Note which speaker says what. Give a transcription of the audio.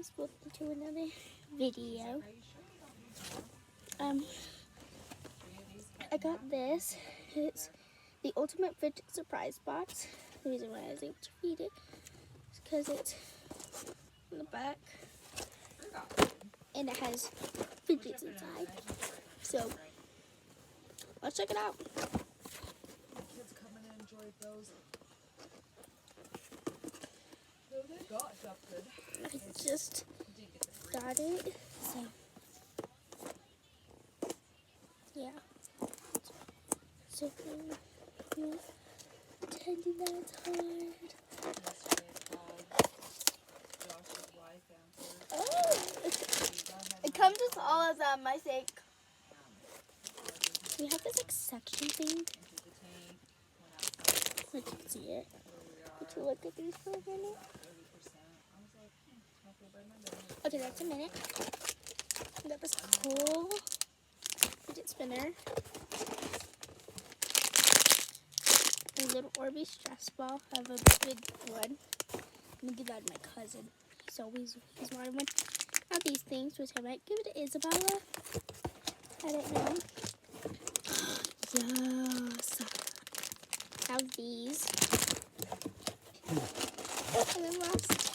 Speaker 1: guys, welcome to another video. I got this. It's the Ultimate Fidget Surprise Box. The reason why I was able to read it is because it's in the back and it has fidgets inside. So let's check it out.
Speaker 2: Kids come in and enjoy those. They got adopted.
Speaker 1: I just got it. So yeah. So pretending that it's hard. Oh,
Speaker 3: It comes with all of them, I think.
Speaker 1: we have this like section thing. So you can see it. Would you look at these for a minute? Okay, that's a minute. We got this cool fidget spinner. A little Orbeez stress ball. I have a big one. I'm gonna give that to my cousin. He's wanted one. I have these things, which I might give it to Isabella. I don't know. Yes. I have these. And then last